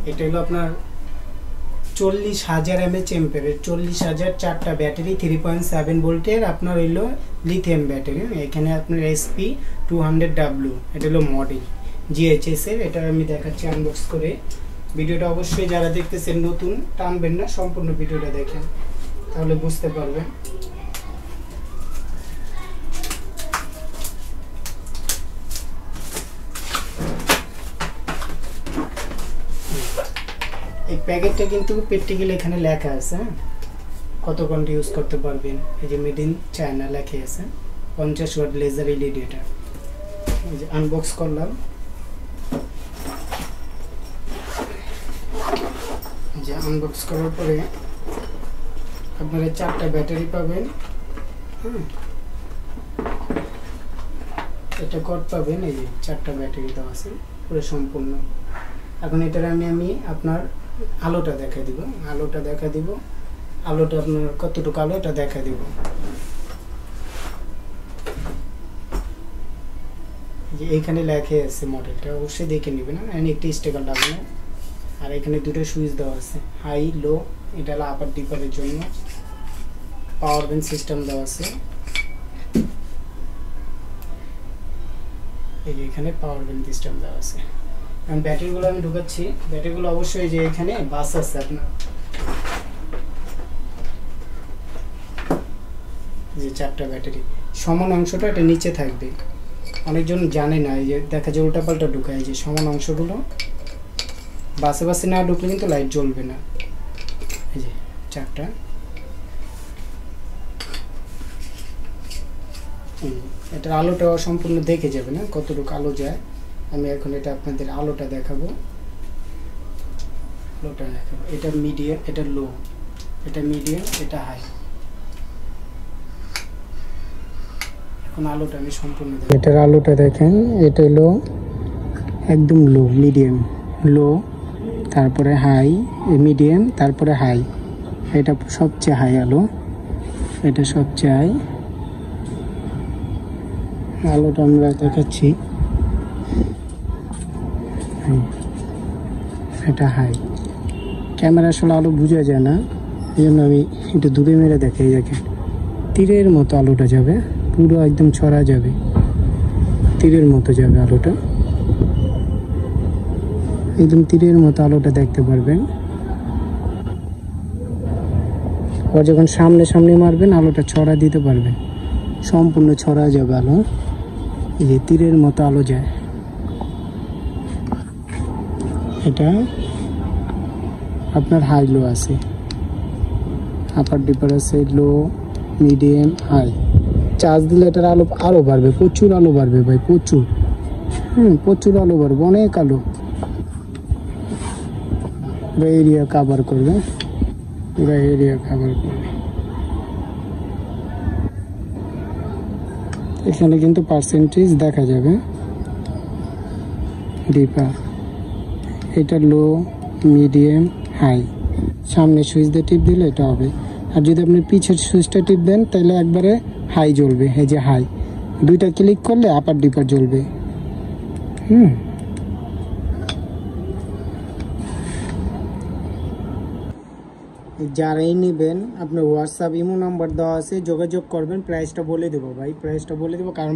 এটা হলো আপনার 40,000 mAh এম্পিয়ারের, 40,000 4টা ব্যাটারি, 3.7 ভোল্টের আপনার হইলো লিথিয়াম ব্যাটারি। এখানে আপনার SP200W, এটা হলো মডেল GHS এর। এটা আমি দেখাচ্ছি আনবক্স করে। ভিডিওটা অবশ্যই যারা দেখতেছেন নতুন টানবেন না, সম্পূর্ণ ভিডিওটা দেখেন তাহলে বুঝতে পারবেন। এই প্যাকেটটা কিন্তু প্র্যাকটিক্যালি এখানে লেখা আছে কত ঘন্টা ইউজ করতে পারবেন। এই যে মেড ইন চায়না লেখা আছে, 50 ওয়াট লেজার এলইডি। এটা এই যে আনবক্স করলাম। যে আনবক্স করার পরে আপনারা 4টা ব্যাটারি পাবেন। এটা কট পাবেন, এই যে 4টা ব্যাটারি দেওয়া আছে পুরো সম্পূর্ণ। এখন এটার আমি আপনার আলোটা দেখা দিব, আলোটা আপনার কতটুকু আলো এটা দেখা দিব। যে এইখানে লেখা আছে মডেলটা, অবশ্যই দেখে নেবেন। একটি স্টিকার লাগানো, আর এখানে দুটো সুইচ দেওয়া আছে, হাই লো। এটা হলো আপার ডিপারের জন্য। পাওয়ার ব্যাংক সিস্টেম দেওয়া আছে, এই যে এখানে পাওয়ার ব্যাংক সিস্টেম দেওয়া আছে। এখন ব্যাটারিগুলো আমি ঢুকাচ্ছি। ব্যাটারিগুলো অবশ্যই যে এখানে বাস আছে আপনার, যে 4টা ব্যাটারি সমান অংশটা এটা নিচে থাকবে। অনেকজন জানে না, এই যে দেখা যায় উল্টাপাল্টা ঢুকায়। এই যে সমান অংশগুলো বাসে না ঢুকলে কিন্তু লাইট জ্বলবে না। এই যে 4টা, এটার আলোটা সম্পূর্ণ দেখে যাবে না কতটুকু আলো যায়। আমি এখন এটা আপনাদের আলোটা দেখাবো। এটা মিডিয়াম, এটা লো, এটা মিডিয়াম, এটা হাই। এখন আলোটা আমি সম্পূর্ণ দেখাবো। এটার আলোটা দেখেন, এটা হলো একদম লো, মিডিয়াম, লো, তারপরে হাই, মিডিয়াম, তারপরে হাই। এটা সবচেয়ে হাই আলো, এটা সবচেয়ে হাই আলোটা আমরা দেখাচ্ছি। এটা হাই। ক্যামেরা আসলে আলো বোঝা যায় না, এই জন্য আমি একটু দূরে মেরে দেখাই। দেখেন তীরের মতো আলোটা যাবে, পুরো একদম ছড়া যাবে, তীরের মতো যাবে আলোটা, একদম তীরের মতো আলোটা দেখতে পারবেন। আবার যখন সামনে মারবেন আলোটা ছড়া দিতে পারবেন, সম্পূর্ণ ছড়া যাবে আলো। এই যে তীরের মতো আলো যায়। এটা আপনার হাই লো আছে, আপার ডিপার আছে, লো, মিডিয়াম, হাই। চার্জ দিলে এটার আলো আরো বাড়বে, প্রচুর আলো বাড়বে ভাই, প্রচুর। প্রচুর আলো বাড়বে, অনেক আলো এরিয়া কভার করবে, পুরো এরিয়া কভার করবে। এখানে কিন্তু পার্সেন্টেজ দেখা যাবে ডিপার। এটা লো, মিডিয়াম, হাই। সামনে সুইচ দিয়ে টিপ দিলে এটা হবে, আর যদি আপনি পিছের সুইচটা টিপ দেন তাহলে একবারে হাই জ্বলবে। এই যে হাই, দুইটা ক্লিক করলে আপার ডিপার জ্বলবে। যারাই নেবেন আপনার হোয়াটসঅ্যাপ ইমো নাম্বার দেওয়া আছে, যোগাযোগ করবেন। প্রাইসটা বলে দেবো ভাই, প্রাইসটা বলে দেবো, কারণ